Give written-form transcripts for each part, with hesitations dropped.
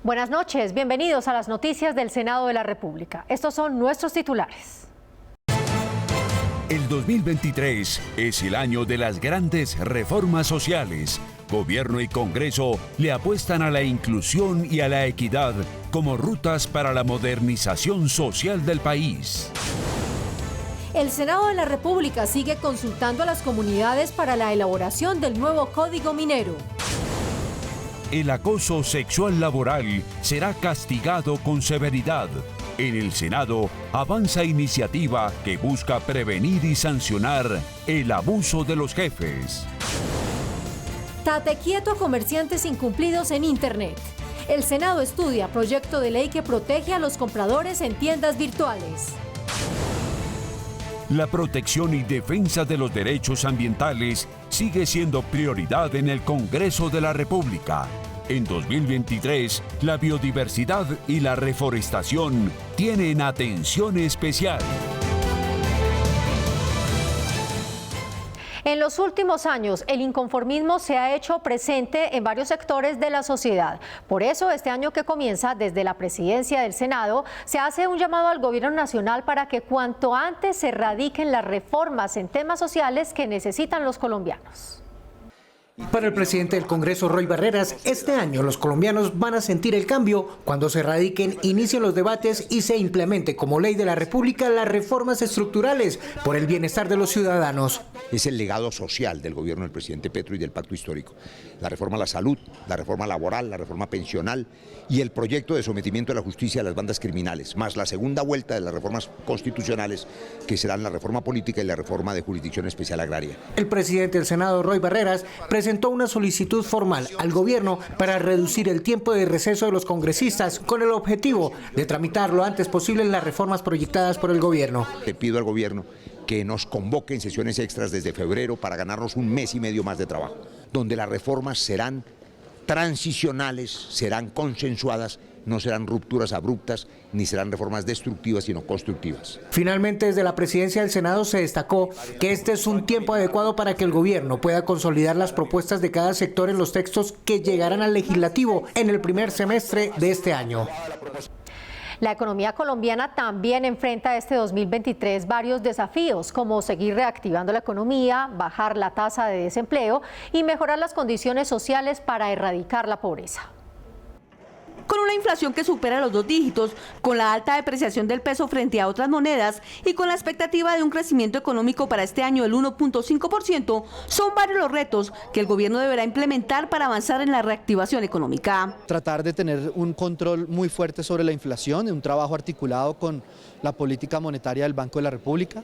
Buenas noches, bienvenidos a las noticias del Senado de la República. Estos son nuestros titulares. El 2023 es el año de las grandes reformas sociales. Gobierno y Congreso le apuestan a la inclusión y a la equidad como rutas para la modernización social del país. El Senado de la República sigue consultando a las comunidades para la elaboración del nuevo Código Minero. El acoso sexual laboral será castigado con severidad. En el Senado avanza iniciativa que busca prevenir y sancionar el abuso de los jefes. Tate quieto a comerciantes incumplidos en Internet. El Senado estudia proyecto de ley que protege a los compradores en tiendas virtuales. La protección y defensa de los derechos ambientales sigue siendo prioridad en el Congreso de la República. En 2023, la biodiversidad y la reforestación tienen atención especial. En los últimos años, el inconformismo se ha hecho presente en varios sectores de la sociedad. Por eso, este año que comienza, desde la presidencia del Senado, se hace un llamado al Gobierno Nacional para que cuanto antes se radiquen las reformas en temas sociales que necesitan los colombianos. Para el presidente del Congreso, Roy Barreras, este año los colombianos van a sentir el cambio cuando se radiquen, inicien los debates y se implemente como ley de la República las reformas estructurales por el bienestar de los ciudadanos. Es el legado social del gobierno del presidente Petro y del pacto histórico. La reforma a la salud, la reforma laboral, la reforma pensional y el proyecto de sometimiento de la justicia a las bandas criminales, más la segunda vuelta de las reformas constitucionales que serán la reforma política y la reforma de jurisdicción especial agraria. El presidente del Senado, Roy Barreras, presentó una solicitud formal al gobierno para reducir el tiempo de receso de los congresistas con el objetivo de tramitar lo antes posible las reformas proyectadas por el gobierno. Le pido al gobierno que nos convoque en sesiones extras desde febrero para ganarnos un mes y medio más de trabajo, donde las reformas serán transicionales, serán consensuadas, no serán rupturas abruptas, ni serán reformas destructivas, sino constructivas. Finalmente, desde la presidencia del Senado se destacó que este es un tiempo adecuado para que el gobierno pueda consolidar las propuestas de cada sector en los textos que llegarán al legislativo en el primer semestre de este año. La economía colombiana también enfrenta este 2023 varios desafíos, como seguir reactivando la economía, bajar la tasa de desempleo y mejorar las condiciones sociales para erradicar la pobreza. Con una inflación que supera los 2 dígitos, con la alta depreciación del peso frente a otras monedas y con la expectativa de un crecimiento económico para este año del 1.5%, son varios los retos que el gobierno deberá implementar para avanzar en la reactivación económica. Tratar de tener un control muy fuerte sobre la inflación, un trabajo articulado con la política monetaria del Banco de la República,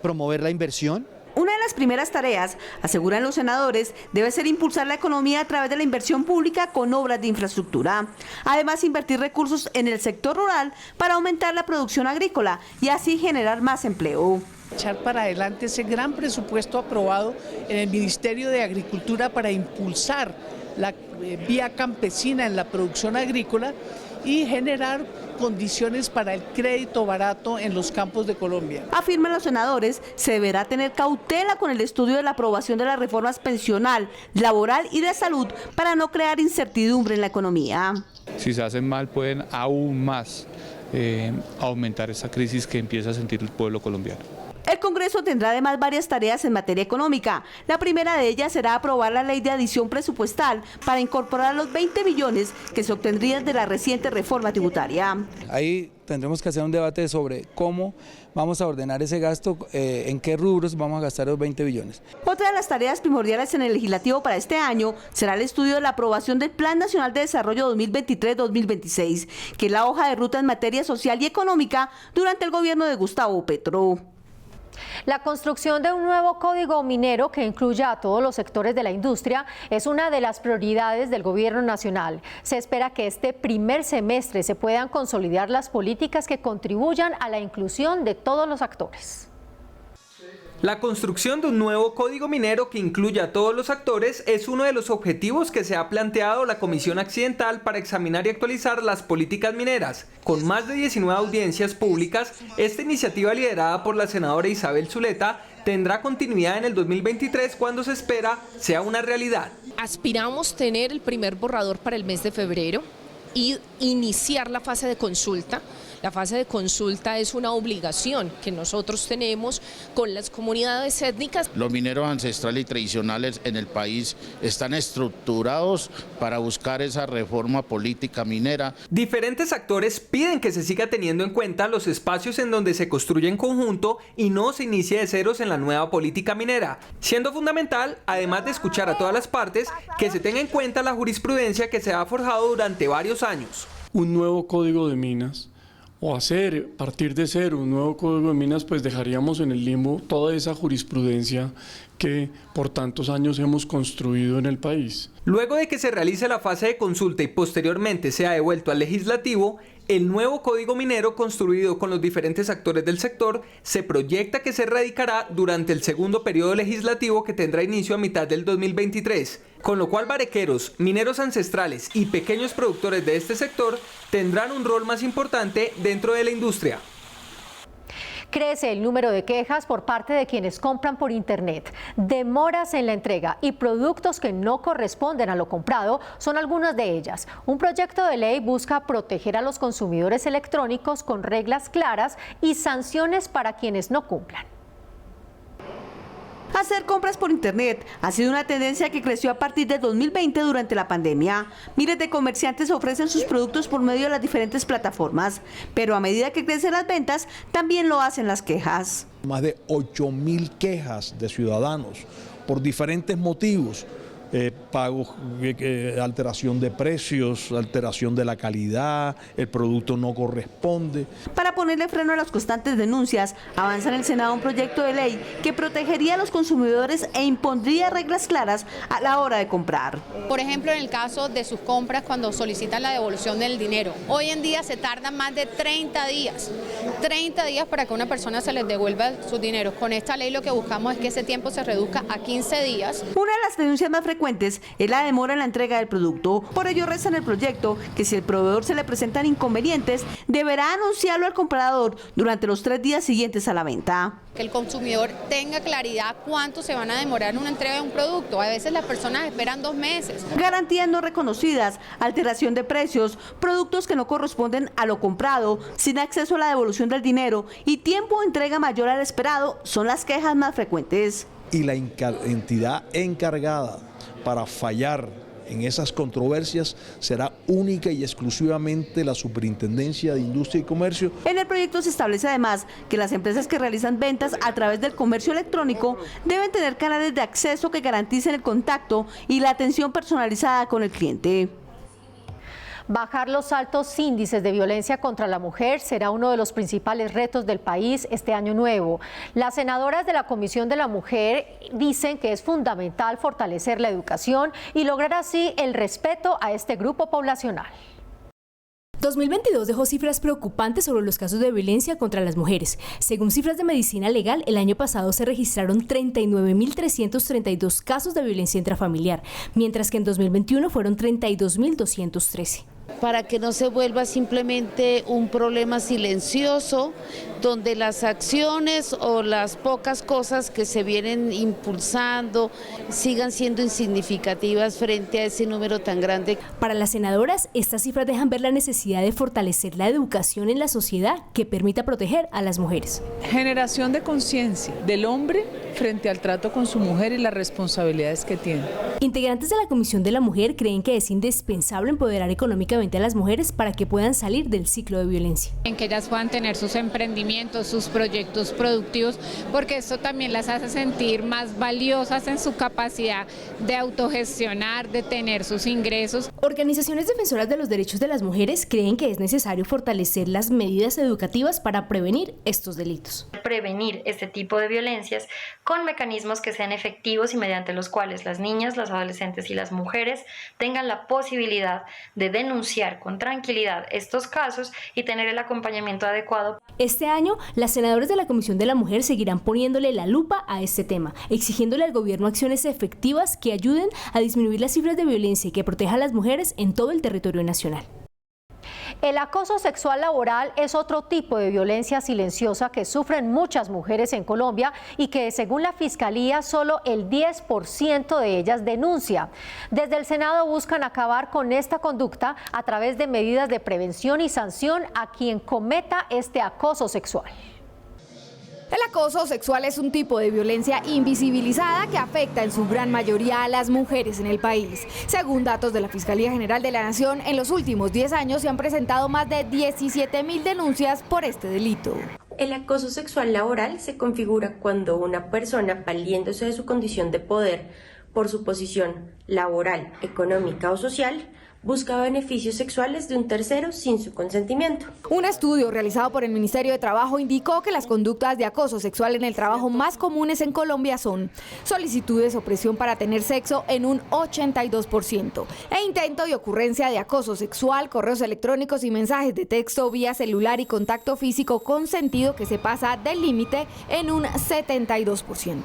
promover la inversión. Una de las primeras tareas, aseguran los senadores, debe ser impulsar la economía a través de la inversión pública con obras de infraestructura. Además, invertir recursos en el sector rural para aumentar la producción agrícola y así generar más empleo. Echar para adelante ese gran presupuesto aprobado en el Ministerio de Agricultura para impulsar la vía campesina en la producción agrícola y generar condiciones para el crédito barato en los campos de Colombia. Afirman los senadores, se deberá tener cautela con el estudio de la aprobación de las reformas pensional, laboral y de salud para no crear incertidumbre en la economía. Si se hacen mal pueden aún más aumentar esa crisis que empieza a sentir el pueblo colombiano. El Congreso tendrá además varias tareas en materia económica. La primera de ellas será aprobar la ley de adición presupuestal para incorporar los 20 billones que se obtendrían de la reciente reforma tributaria. Ahí tendremos que hacer un debate sobre cómo vamos a ordenar ese gasto, en qué rubros vamos a gastar los 20 billones. Otra de las tareas primordiales en el legislativo para este año será el estudio de la aprobación del Plan Nacional de Desarrollo 2023-2026, que es la hoja de ruta en materia social y económica durante el gobierno de Gustavo Petro. La construcción de un nuevo código minero que incluya a todos los sectores de la industria es una de las prioridades del Gobierno Nacional. Se espera que este primer semestre se puedan consolidar las políticas que contribuyan a la inclusión de todos los actores. La construcción de un nuevo código minero que incluya a todos los actores es uno de los objetivos que se ha planteado la Comisión Accidental para examinar y actualizar las políticas mineras. Con más de 19 audiencias públicas, esta iniciativa liderada por la senadora Isabel Zuleta tendrá continuidad en el 2023 cuando se espera sea una realidad. Aspiramos tener el primer borrador para el mes de febrero y iniciar la fase de consulta. La fase de consulta es una obligación que nosotros tenemos con las comunidades étnicas. Los mineros ancestrales y tradicionales en el país están estructurados para buscar esa reforma política minera. Diferentes actores piden que se siga teniendo en cuenta los espacios en donde se construye en conjunto y no se inicie de ceros en la nueva política minera, siendo fundamental, además de escuchar a todas las partes, que se tenga en cuenta la jurisprudencia que se ha forjado durante varios años. Un nuevo código de minas o partir de cero un nuevo código de minas, pues dejaríamos en el limbo toda esa jurisprudencia que por tantos años hemos construido en el país. Luego de que se realice la fase de consulta y posteriormente sea devuelto al legislativo, el nuevo código minero construido con los diferentes actores del sector se proyecta que se radicará durante el segundo periodo legislativo que tendrá inicio a mitad del 2023, con lo cual barequeros, mineros ancestrales y pequeños productores de este sector tendrán un rol más importante dentro de la industria. Crece el número de quejas por parte de quienes compran por internet. Demoras en la entrega y productos que no corresponden a lo comprado son algunas de ellas. Un proyecto de ley busca proteger a los consumidores electrónicos con reglas claras y sanciones para quienes no cumplan. Hacer compras por internet ha sido una tendencia que creció a partir de 2020 durante la pandemia. Miles de comerciantes ofrecen sus productos por medio de las diferentes plataformas, pero a medida que crecen las ventas, también lo hacen las quejas. Más de 8.000 quejas de ciudadanos por diferentes motivos. Pagos, alteración de precios, alteración de la calidad, el producto no corresponde. Para ponerle freno a las constantes denuncias, avanza en el Senado un proyecto de ley que protegería a los consumidores e impondría reglas claras a la hora de comprar. Por ejemplo, en el caso de sus compras cuando solicitan la devolución del dinero. Hoy en día se tardan más de 30 días para que a una persona se les devuelva su dinero. Con esta ley lo que buscamos es que ese tiempo se reduzca a 15 días. Una de las denuncias más frecuentes es la demora en la entrega del producto. Por ello reza en el proyecto que si el proveedor se le presentan inconvenientes, deberá anunciarlo al comprador durante los 3 días siguientes a la venta. Que el consumidor tenga claridad cuánto se van a demorar en una entrega de un producto. A veces las personas esperan 2 meses. Garantías no reconocidas, alteración de precios, productos que no corresponden a lo comprado, sin acceso a la devolución del dinero y tiempo de entrega mayor al esperado son las quejas más frecuentes. Y la entidad encargada para fallar en esas controversias será única y exclusivamente la Superintendencia de Industria y Comercio. En el proyecto se establece además que las empresas que realizan ventas a través del comercio electrónico deben tener canales de acceso que garanticen el contacto y la atención personalizada con el cliente. Bajar los altos índices de violencia contra la mujer será uno de los principales retos del país este año nuevo. Las senadoras de la Comisión de la Mujer dicen que es fundamental fortalecer la educación y lograr así el respeto a este grupo poblacional. 2022 dejó cifras preocupantes sobre los casos de violencia contra las mujeres. Según cifras de Medicina Legal, el año pasado se registraron 39.332 casos de violencia intrafamiliar, mientras que en 2021 fueron 32.213. Para que no se vuelva simplemente un problema silencioso, donde las acciones o las pocas cosas que se vienen impulsando sigan siendo insignificativas frente a ese número tan grande. Para las senadoras, estas cifras dejan ver la necesidad de fortalecer la educación en la sociedad que permita proteger a las mujeres. Generación de conciencia del hombre frente al trato con su mujer y las responsabilidades que tiene. Integrantes de la Comisión de la Mujer creen que es indispensable empoderar económicamente a las mujeres para que puedan salir del ciclo de violencia. En que ellas puedan tener sus emprendimientos, sus proyectos productivos, porque esto también las hace sentir más valiosas en su capacidad de autogestionar, de tener sus ingresos. Organizaciones defensoras de los derechos de las mujeres creen que es necesario fortalecer las medidas educativas para prevenir estos delitos. Prevenir este tipo de violencias con mecanismos que sean efectivos y mediante los cuales las niñas, las adolescentes y las mujeres tengan la posibilidad de denunciar con tranquilidad estos casos y tener el acompañamiento adecuado. Este año, las senadoras de la Comisión de la Mujer seguirán poniéndole la lupa a este tema, exigiéndole al gobierno acciones efectivas que ayuden a disminuir las cifras de violencia y que protejan a las mujeres en todo el territorio nacional. El acoso sexual laboral es otro tipo de violencia silenciosa que sufren muchas mujeres en Colombia y que, según la Fiscalía, solo el 10% de ellas denuncia. Desde el Senado buscan acabar con esta conducta a través de medidas de prevención y sanción a quien cometa este acoso sexual. El acoso sexual es un tipo de violencia invisibilizada que afecta en su gran mayoría a las mujeres en el país. Según datos de la Fiscalía General de la Nación, en los últimos 10 años se han presentado más de 17.000 denuncias por este delito. El acoso sexual laboral se configura cuando una persona, valiéndose de su condición de poder por su posición laboral, económica o social, busca beneficios sexuales de un tercero sin su consentimiento. Un estudio realizado por el Ministerio de Trabajo indicó que las conductas de acoso sexual en el trabajo más comunes en Colombia son solicitudes o presión para tener sexo en un 82%, e intento y ocurrencia de acoso sexual, correos electrónicos y mensajes de texto vía celular y contacto físico consentido que se pasa del límite en un 72%.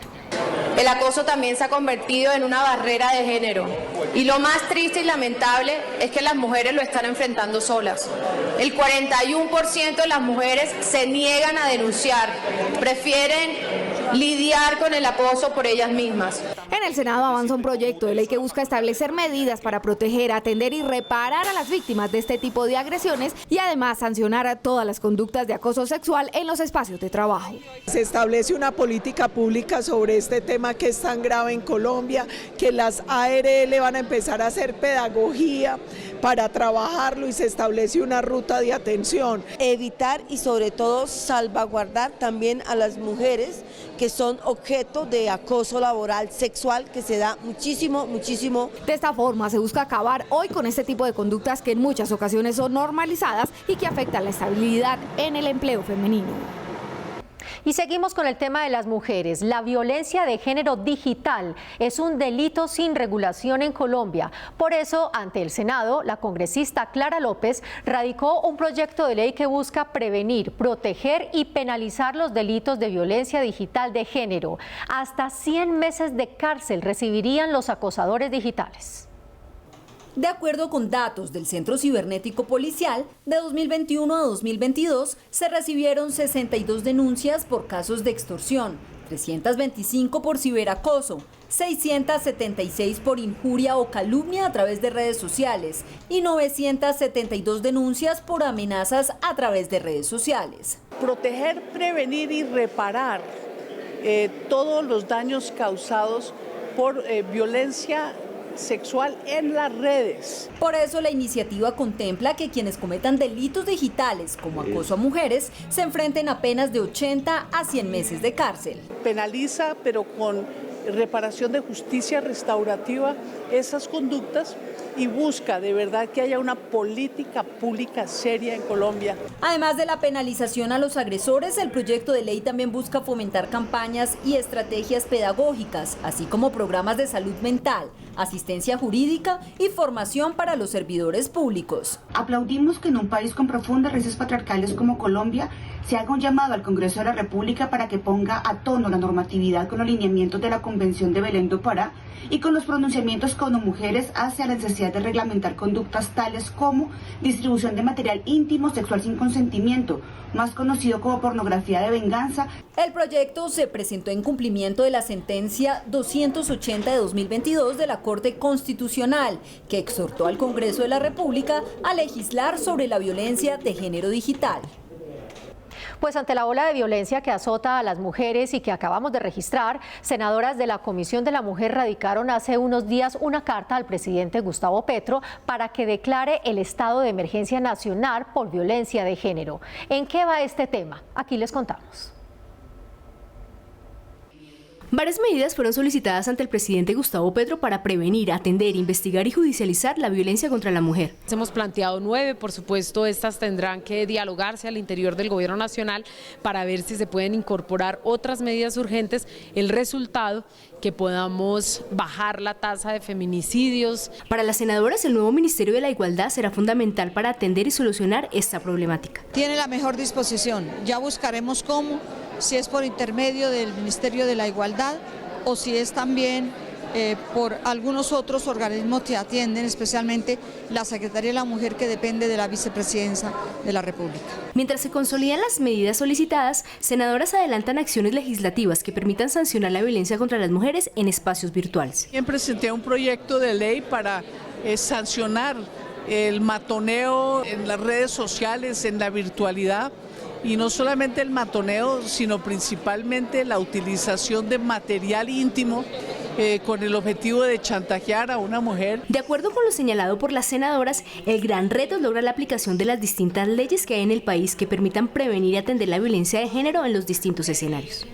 El acoso también se ha convertido en una barrera de género y lo más triste y lamentable es que las mujeres lo están enfrentando solas. El 41% de las mujeres se niegan a denunciar, prefieren lidiar con el acoso por ellas mismas. En el Senado avanza un proyecto de ley que busca establecer medidas para proteger, atender y reparar a las víctimas de este tipo de agresiones y además sancionar a todas las conductas de acoso sexual en los espacios de trabajo. Se establece una política pública sobre este tema que es tan grave en Colombia, que las ARL van a empezar a hacer pedagogía para trabajarlo y se establece una ruta de atención. Evitar y sobre todo salvaguardar también a las mujeres que son objeto de acoso laboral sexual que se da muchísimo. De esta forma se busca acabar hoy con este tipo de conductas que en muchas ocasiones son normalizadas y que afectan la estabilidad en el empleo femenino. Y seguimos con el tema de las mujeres. La violencia de género digital es un delito sin regulación en Colombia. Por eso, ante el Senado, la congresista Clara López radicó un proyecto de ley que busca prevenir, proteger y penalizar los delitos de violencia digital de género. Hasta 100 meses de cárcel recibirían los acosadores digitales. De acuerdo con datos del Centro Cibernético Policial, de 2021 a 2022 se recibieron 62 denuncias por casos de extorsión, 325 por ciberacoso, 676 por injuria o calumnia a través de redes sociales y 972 denuncias por amenazas a través de redes sociales. Proteger, prevenir y reparar todos los daños causados por violencia sexual en las redes. Por eso la iniciativa contempla que quienes cometan delitos digitales como acoso a mujeres se enfrenten a penas de 80 a 100 meses de cárcel. Penaliza, pero con reparación de justicia restaurativa, esas conductas y busca de verdad que haya una política pública seria en Colombia. Además de la penalización a los agresores, el proyecto de ley también busca fomentar campañas y estrategias pedagógicas, así como programas de salud mental, asistencia jurídica y formación para los servidores públicos. Aplaudimos que en un país con profundas raíces patriarcales como Colombia se haga un llamado al Congreso de la República para que ponga a tono la normatividad con los lineamientos de la Convención de Belén do Pará y con los pronunciamientos como mujeres hacia la necesidad de reglamentar conductas tales como distribución de material íntimo sexual sin consentimiento, más conocido como pornografía de venganza. El proyecto se presentó en cumplimiento de la sentencia 280 de 2022 de la Corte Constitucional, que exhortó al Congreso de la República a legislar sobre la violencia de género digital. Pues ante la ola de violencia que azota a las mujeres y que acabamos de registrar, senadoras de la Comisión de la Mujer radicaron hace unos días una carta al presidente Gustavo Petro para que declare el estado de emergencia nacional por violencia de género. ¿En qué va este tema? Aquí les contamos. Varias medidas fueron solicitadas ante el presidente Gustavo Petro para prevenir, atender, investigar y judicializar la violencia contra la mujer. Hemos planteado 9, por supuesto, estas tendrán que dialogarse al interior del Gobierno Nacional para ver si se pueden incorporar otras medidas urgentes. El resultado, que podamos bajar la tasa de feminicidios. Para las senadoras, el nuevo Ministerio de la Igualdad será fundamental para atender y solucionar esta problemática. Tiene la mejor disposición, ya buscaremos cómo, si es por intermedio del Ministerio de la Igualdad o si es también por algunos otros organismos que atienden, especialmente la Secretaría de la Mujer, que depende de la Vicepresidencia de la República. Mientras se consolidan las medidas solicitadas, senadoras adelantan acciones legislativas que permitan sancionar la violencia contra las mujeres en espacios virtuales. Presenté un proyecto de ley para sancionar el matoneo en las redes sociales, en la virtualidad, y no solamente el matoneo, sino principalmente la utilización de material íntimo con el objetivo de chantajear a una mujer. De acuerdo con lo señalado por las senadoras, el gran reto es lograr la aplicación de las distintas leyes que hay en el país que permitan prevenir y atender la violencia de género en los distintos escenarios.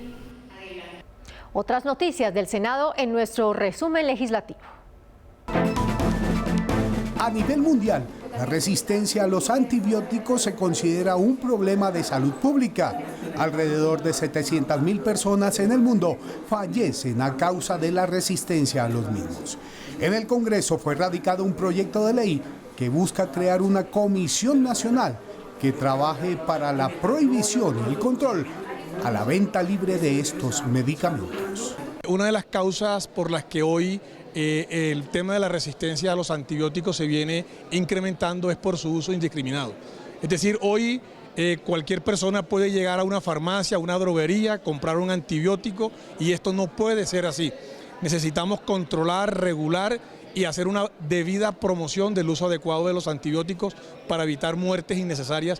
Otras noticias del Senado en nuestro resumen legislativo. A nivel mundial, la resistencia a los antibióticos se considera un problema de salud pública. Alrededor de 700.000 personas en el mundo fallecen a causa de la resistencia a los mismos. En el Congreso fue radicado un proyecto de ley que busca crear una comisión nacional que trabaje para la prohibición y el control a la venta libre de estos medicamentos. Una de las causas por las que hoy el tema de la resistencia a los antibióticos se viene incrementando es por su uso indiscriminado. Es decir, hoy cualquier persona puede llegar a una farmacia, a una droguería, comprar un antibiótico, y esto no puede ser así. Necesitamos controlar, regular y hacer una debida promoción del uso adecuado de los antibióticos para evitar muertes innecesarias.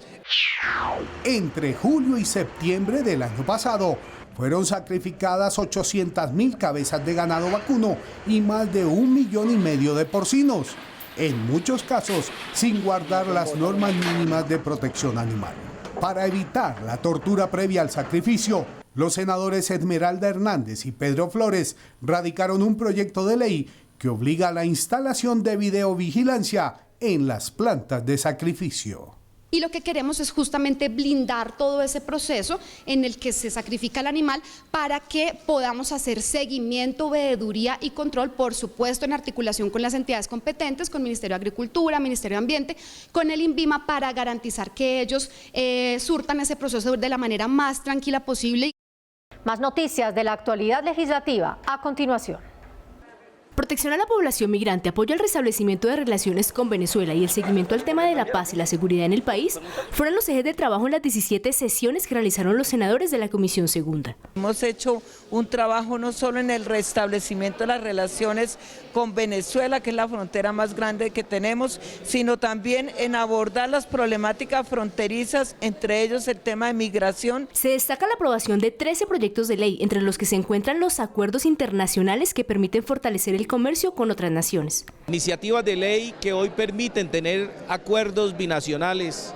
Entre julio y septiembre del año pasado, fueron sacrificadas 800.000 cabezas de ganado vacuno y más de 1,5 millones de porcinos, en muchos casos sin guardar las normas mínimas de protección animal. Para evitar la tortura previa al sacrificio, los senadores Esmeralda Hernández y Pedro Flores radicaron un proyecto de ley que obliga a la instalación de videovigilancia en las plantas de sacrificio. Y lo que queremos es justamente blindar todo ese proceso en el que se sacrifica el animal para que podamos hacer seguimiento, veeduría y control, por supuesto en articulación con las entidades competentes, con el Ministerio de Agricultura, Ministerio de Ambiente, con el INVIMA, para garantizar que ellos surtan ese proceso de la manera más tranquila posible. Más noticias de la actualidad legislativa a continuación. Protección a la población migrante, apoyo al restablecimiento de relaciones con Venezuela y el seguimiento al tema de la paz y la seguridad en el país fueron los ejes de trabajo en las 17 sesiones que realizaron los senadores de la Comisión Segunda. Hemos hecho un trabajo no solo en el restablecimiento de las relaciones con Venezuela, que es la frontera más grande que tenemos, sino también en abordar las problemáticas fronterizas, entre ellos el tema de migración. Se destaca la aprobación de 13 proyectos de ley, entre los que se encuentran los acuerdos internacionales que permiten fortalecer el comercio con otras naciones. Iniciativas de ley que hoy permiten tener acuerdos binacionales,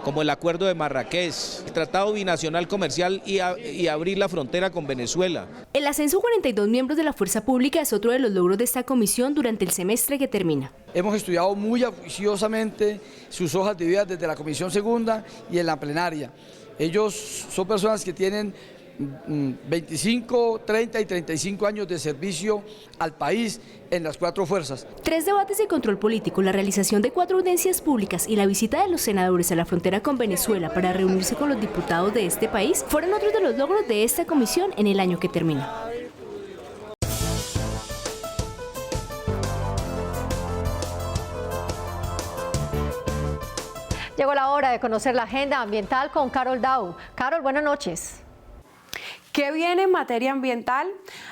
como el Acuerdo de Marrakech, el Tratado Binacional Comercial y abrir la frontera con Venezuela. El ascenso a 42 miembros de la fuerza pública es otro de los logros de esta comisión durante el semestre que termina. Hemos estudiado muy aficionadamente sus hojas de vida desde la Comisión Segunda y en la plenaria. Ellos son personas que tienen 25, 30 y 35 años de servicio al país en las 4 fuerzas. 3 debates de control político, la realización de 4 audiencias públicas y la visita de los senadores a la frontera con Venezuela para reunirse con los diputados de este país fueron otros de los logros de esta comisión en el año que termina. Llegó la hora de conocer la agenda ambiental con Carol Dau. Carol, buenas noches. ¿Qué viene en materia ambiental?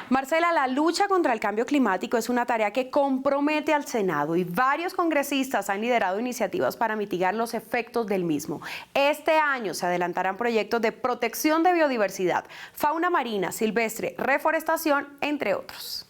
Marcela, la lucha contra el cambio climático es una tarea que compromete al Senado y varios congresistas han liderado iniciativas para mitigar los efectos del mismo. Este año se adelantarán proyectos de protección de biodiversidad, fauna marina, silvestre, reforestación, entre otros.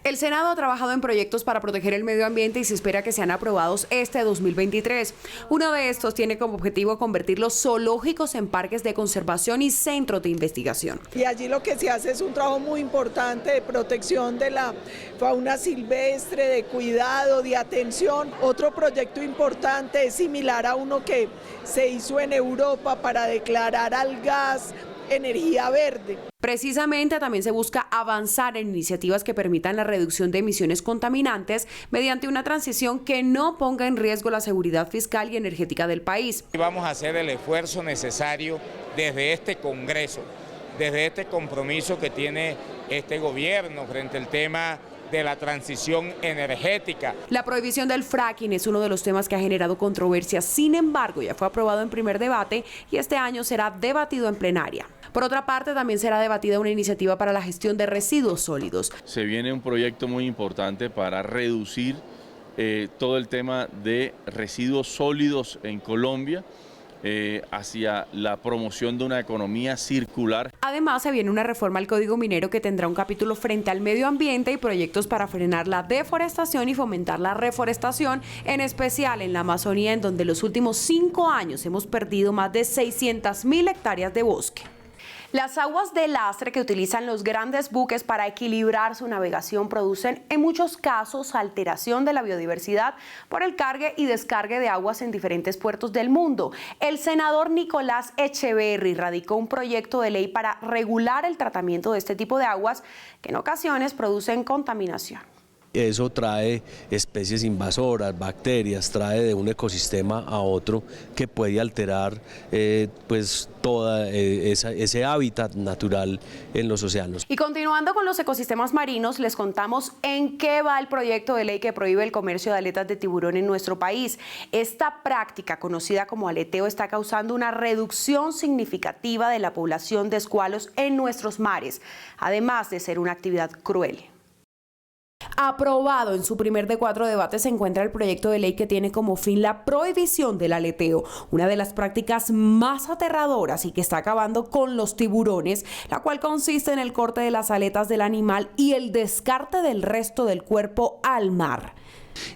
El Senado ha trabajado en proyectos para proteger el medio ambiente y se espera que sean aprobados este 2023. Uno de estos tiene como objetivo convertir los zoológicos en parques de conservación y centros de investigación. Y allí lo que se hace es un trabajo muy importante de protección de la fauna silvestre, de cuidado, de atención. Otro proyecto importante es similar a uno que se hizo en Europa para declarar al gas energía verde. Precisamente también se busca avanzar en iniciativas que permitan la reducción de emisiones contaminantes mediante una transición que no ponga en riesgo la seguridad fiscal y energética del país. Vamos a hacer el esfuerzo necesario desde este Congreso, desde este compromiso que tiene este gobierno frente al tema de la transición energética. La prohibición del fracking es uno de los temas que ha generado controversia. Sin embargo, ya fue aprobado en primer debate y este año será debatido en plenaria. Por otra parte, también será debatida una iniciativa para la gestión de residuos sólidos. Se viene un proyecto muy importante para reducir todo el tema de residuos sólidos en Colombia, hacia la promoción de una economía circular. Además, se viene una reforma al Código Minero que tendrá un capítulo frente al medio ambiente y proyectos para frenar la deforestación y fomentar la reforestación, en especial en la Amazonía, en donde los últimos 5 años hemos perdido más de 600.000 hectáreas de bosque. Las aguas de lastre que utilizan los grandes buques para equilibrar su navegación producen en muchos casos alteración de la biodiversidad por el cargue y descargue de aguas en diferentes puertos del mundo. El senador Nicolás Echeverry radicó un proyecto de ley para regular el tratamiento de este tipo de aguas que en ocasiones producen contaminación. Eso trae especies invasoras, bacterias, trae de un ecosistema a otro que puede alterar pues todo ese hábitat natural en los océanos. Y continuando con los ecosistemas marinos, les contamos en qué va el proyecto de ley que prohíbe el comercio de aletas de tiburón en nuestro país. Esta práctica, conocida como aleteo, está causando una reducción significativa de la población de escualos en nuestros mares, además de ser una actividad cruel. Aprobado en su primer de 4 debates se encuentra el proyecto de ley que tiene como fin la prohibición del aleteo, una de las prácticas más aterradoras y que está acabando con los tiburones, la cual consiste en el corte de las aletas del animal y el descarte del resto del cuerpo al mar.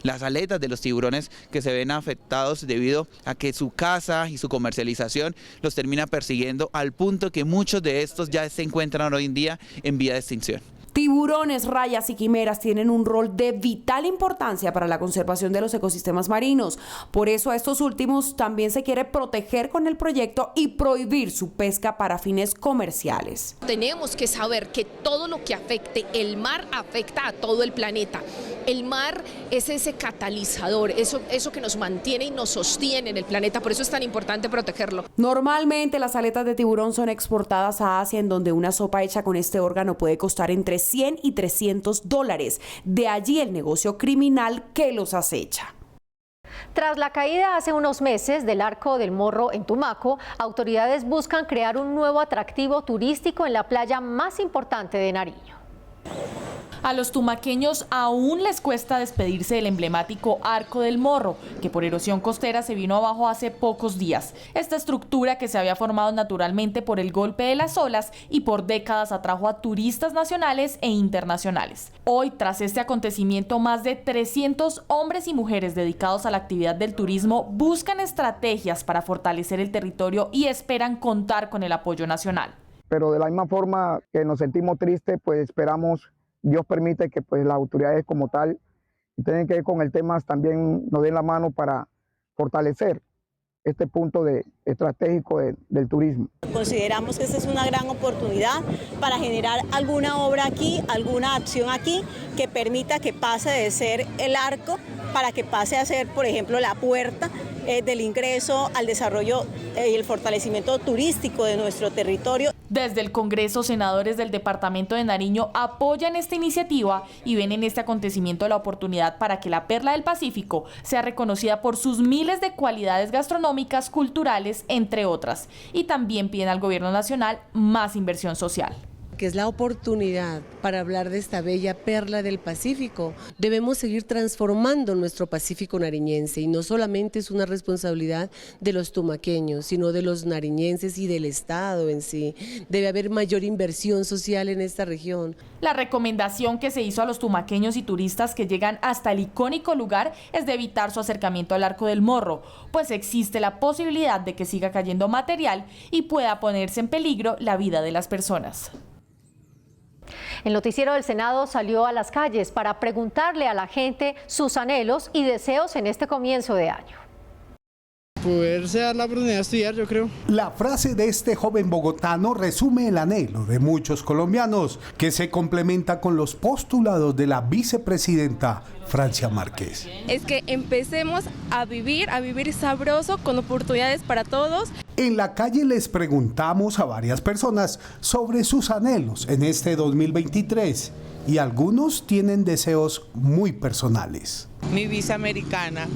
Las aletas de los tiburones que se ven afectados debido a que su caza y su comercialización los termina persiguiendo al punto que muchos de estos ya se encuentran hoy en día en vía de extinción. Tiburones, rayas y quimeras tienen un rol de vital importancia para la conservación de los ecosistemas marinos. Por eso a estos últimos también se quiere proteger con el proyecto y prohibir su pesca para fines comerciales. Tenemos que saber que todo lo que afecte el mar afecta a todo el planeta. El mar es ese catalizador, eso que nos mantiene y nos sostiene en el planeta, por eso es tan importante protegerlo. Normalmente las aletas de tiburón son exportadas a Asia, en donde una sopa hecha con este órgano puede costar entre $100 y $300. De allí el negocio criminal que los acecha. Tras la caída hace unos meses del Arco del Morro en Tumaco, autoridades buscan crear un nuevo atractivo turístico en la playa más importante de Nariño. A los tumaqueños aún les cuesta despedirse del emblemático Arco del Morro, que por erosión costera se vino abajo hace pocos días. Esta estructura, que se había formado naturalmente por el golpe de las olas y por décadas atrajo a turistas nacionales e internacionales. Hoy, tras este acontecimiento, más de 300 hombres y mujeres dedicados a la actividad del turismo buscan estrategias para fortalecer el territorio y esperan contar con el apoyo nacional. Pero de la misma forma que nos sentimos tristes, pues esperamos, Dios permite que pues las autoridades como tal tienen que ver con el tema, también nos den la mano para fortalecer este punto estratégico del turismo. Consideramos que esta es una gran oportunidad para generar alguna obra aquí, alguna acción aquí que permita que pase de ser el arco para que pase a ser, por ejemplo, la puerta del ingreso al desarrollo y el fortalecimiento turístico de nuestro territorio. Desde el Congreso, senadores del departamento de Nariño apoyan esta iniciativa y ven en este acontecimiento la oportunidad para que la perla del Pacífico sea reconocida por sus miles de cualidades gastronómicas, culturales, entre otras. Y también piden al gobierno nacional más inversión social. Que es la oportunidad para hablar de esta bella perla del Pacífico. Debemos seguir transformando nuestro Pacífico nariñense y no solamente es una responsabilidad de los tumaqueños, sino de los nariñenses y del Estado en sí. Debe haber mayor inversión social en esta región. La recomendación que se hizo a los tumaqueños y turistas que llegan hasta el icónico lugar es de evitar su acercamiento al Arco del Morro, pues existe la posibilidad de que siga cayendo material y pueda ponerse en peligro la vida de las personas. El noticiero del Senado salió a las calles para preguntarle a la gente sus anhelos y deseos en este comienzo de año. Poderse dar la oportunidad de estudiar, yo creo. La frase de este joven bogotano resume el anhelo de muchos colombianos, que se complementa con los postulados de la vicepresidenta Francia Márquez. Es que empecemos a vivir sabroso, con oportunidades para todos. En la calle les preguntamos a varias personas sobre sus anhelos en este 2023 y algunos tienen deseos muy personales. Mi visa americana.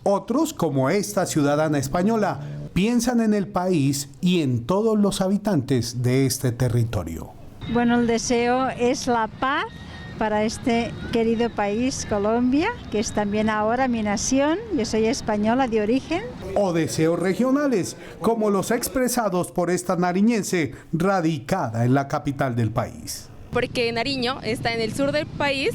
Otros, como esta ciudadana española, piensan en el país y en todos los habitantes de este territorio. Bueno, el deseo es la paz para este querido país, Colombia, que es también ahora mi nación. Yo soy española de origen. O deseos regionales, como los expresados por esta nariñense radicada en la capital del país. Porque Nariño está en el sur del país,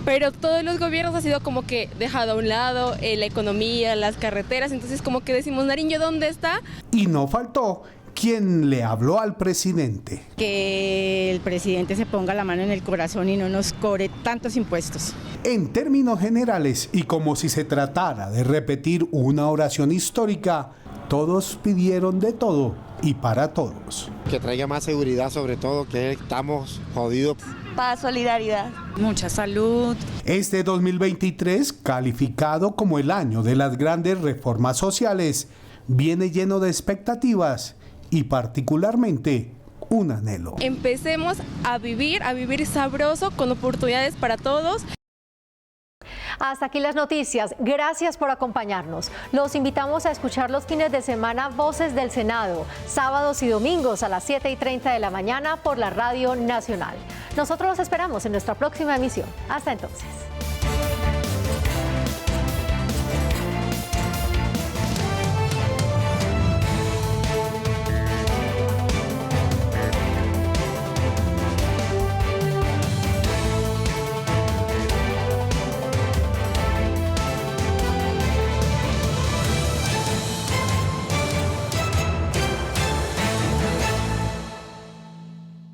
pero todos los gobiernos han sido como que dejado a un lado la economía, las carreteras, entonces como que decimos, Nariño, ¿dónde está? Y no faltó quien le habló al presidente. Que el presidente se ponga la mano en el corazón y no nos cobre tantos impuestos. En términos generales, y como si se tratara de repetir una oración histórica, todos pidieron de todo y para todos. Que traiga más seguridad, sobre todo, que estamos jodidos. Paz, solidaridad. Mucha salud. Este 2023, calificado como el año de las grandes reformas sociales, viene lleno de expectativas y particularmente un anhelo. Empecemos a vivir sabroso, con oportunidades para todos. Hasta aquí las noticias. Gracias por acompañarnos. Los invitamos a escuchar los fines de semana Voces del Senado, sábados y domingos a las 7:30 de la mañana por la Radio Nacional. Nosotros los esperamos en nuestra próxima emisión. Hasta entonces.